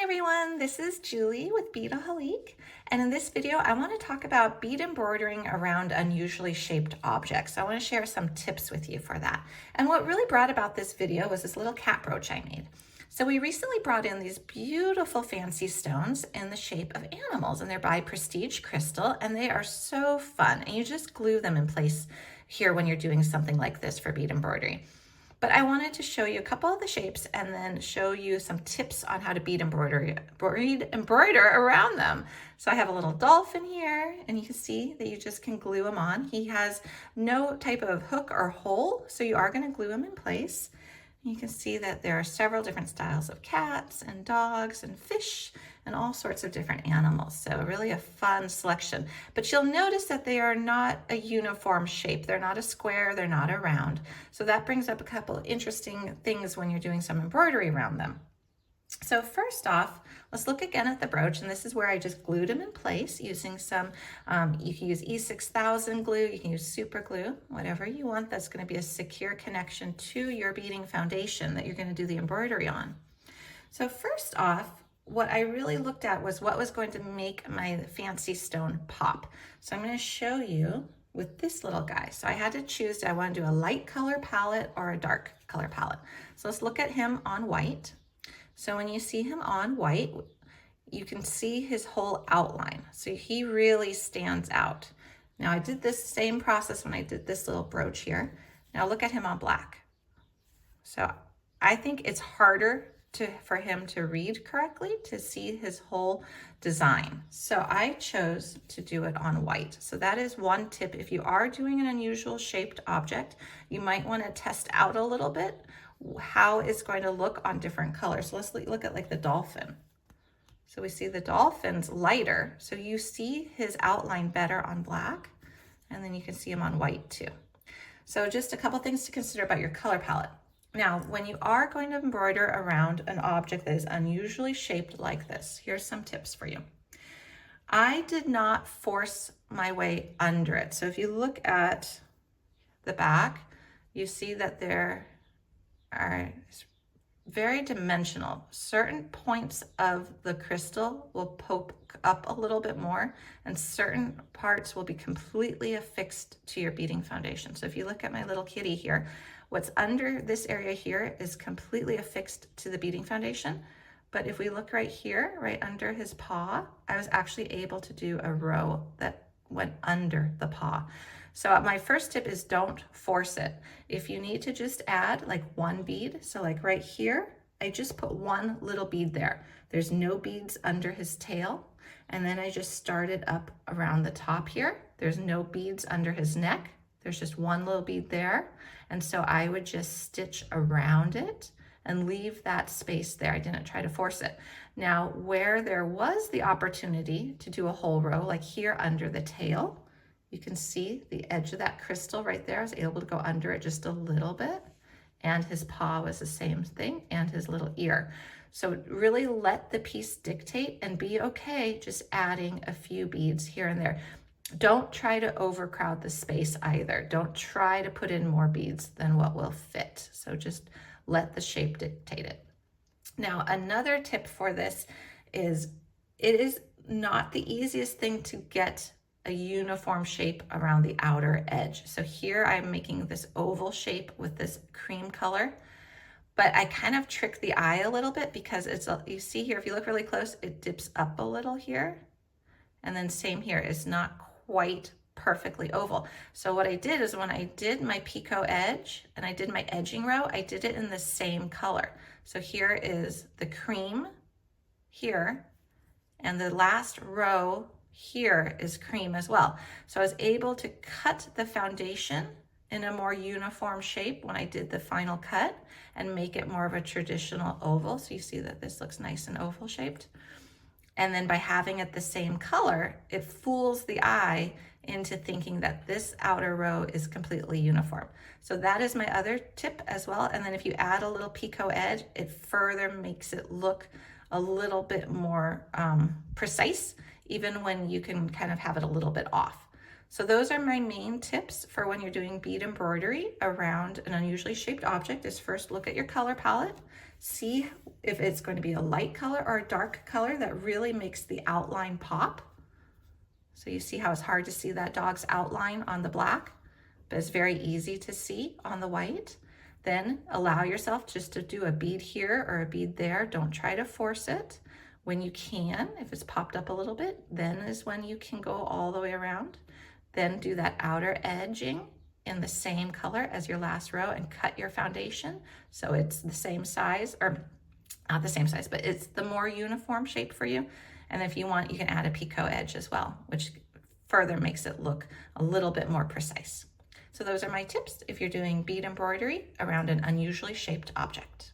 Hi everyone, this is Julie with Beadaholique, and in this video I want to talk about bead embroidering around unusually shaped objects. I want to share some tips with you for that. And what really brought about this video was this little cat brooch I made. So we recently brought in these beautiful fancy stones in the shape of animals, and they're by Prestige Crystal, and they are so fun, and you just glue them in place here when you're doing something like this for bead embroidery. But I wanted to show you a couple of the shapes and then show you some tips on how to bead embroider around them. So I have a little dolphin here, and you can see that you just can glue him on. He has no type of hook or hole, so you are going to glue him in place. You can see that there are several different styles of cats and dogs and fish and all sorts of different animals. So really a fun selection. But you'll notice that they are not a uniform shape. They're not a square, they're not a round. So that brings up a couple of interesting things when you're doing some embroidery around them. So first off, let's look again at the brooch, and this is where I just glued them in place using some, you can use E6000 glue, you can use super glue, whatever you want that's going to be a secure connection to your beading foundation that you're going to do the embroidery on. So first off, what I really looked at was what was going to make my fancy stone pop. So I'm going to show you with this little guy. So I had to choose, do I want to do a light color palette or a dark color palette? So let's look at him on white. So when you see him on white, you can see his whole outline. So he really stands out. Now I did this same process when I did this little brooch here. Now look at him on black. So I think it's harder for him to read correctly, to see his whole design. So I chose to do it on white. So that is one tip. If you are doing an unusual shaped object, you might want to test out a little bit how it's going to look on different colors. So let's look at like the dolphin. So we see the dolphin's lighter, so you see his outline better on black, and then you can see him on white too. So just a couple things to consider about your color palette. Now, when you are going to embroider around an object that is unusually shaped like this, here's some tips for you. I did not force my way under it. So if you look at the back, you see that there are very dimensional. Certain points of the crystal will poke up a little bit more, and certain parts will be completely affixed to your beading foundation. So if you look at my little kitty here, what's under this area here is completely affixed to the beading foundation. But if we look right here, right under his paw, I was actually able to do a row that went under the paw. So my first tip is don't force it. If you need to just add like one bead, so like right here, I just put one little bead there. There's no beads under his tail. And then I just started up around the top here. There's no beads under his neck. There's just one little bead there. And so I would just stitch around it and leave that space there. I didn't try to force it. Now, where there was the opportunity to do a whole row, like here under the tail, you can see the edge of that crystal right there. I was able to go under it just a little bit, and his paw was the same thing, and his little ear. So really let the piece dictate and be okay just adding a few beads here and there. Don't try to overcrowd the space either. Don't try to put in more beads than what will fit. So just let the shape dictate it. Now, another tip for this is it is not the easiest thing to get a uniform shape around the outer edge. So here I'm making this oval shape with this cream color, but I kind of trick the eye a little bit because you see here, if you look really close, it dips up a little here. And then same here, it's not quite perfectly oval. So what I did is when I did my picot edge and I did my edging row, I did it in the same color. So here is the cream here, and the last row here is cream as well. So I was able to cut the foundation in a more uniform shape when I did the final cut and make it more of a traditional oval. So you see that this looks nice and oval shaped. And then by having it the same color, it fools the eye into thinking that this outer row is completely uniform. So that is my other tip as well. And then if you add a little picot edge, it further makes it look a little bit more precise, even when you can kind of have it a little bit off. So those are my main tips for when you're doing bead embroidery around an unusually shaped object. Is first look at your color palette, see if it's going to be a light color or a dark color that really makes the outline pop. So you see how it's hard to see that dog's outline on the black, but it's very easy to see on the white. Then allow yourself just to do a bead here or a bead there. Don't try to force it. When you can, if it's popped up a little bit, then is when you can go all the way around. Then do that outer edging in the same color as your last row and cut your foundation so it's the same size, or not the same size, but it's the more uniform shape for you. And if you want, you can add a picot edge as well, which further makes it look a little bit more precise. So those are my tips if you're doing bead embroidery around an unusually shaped object.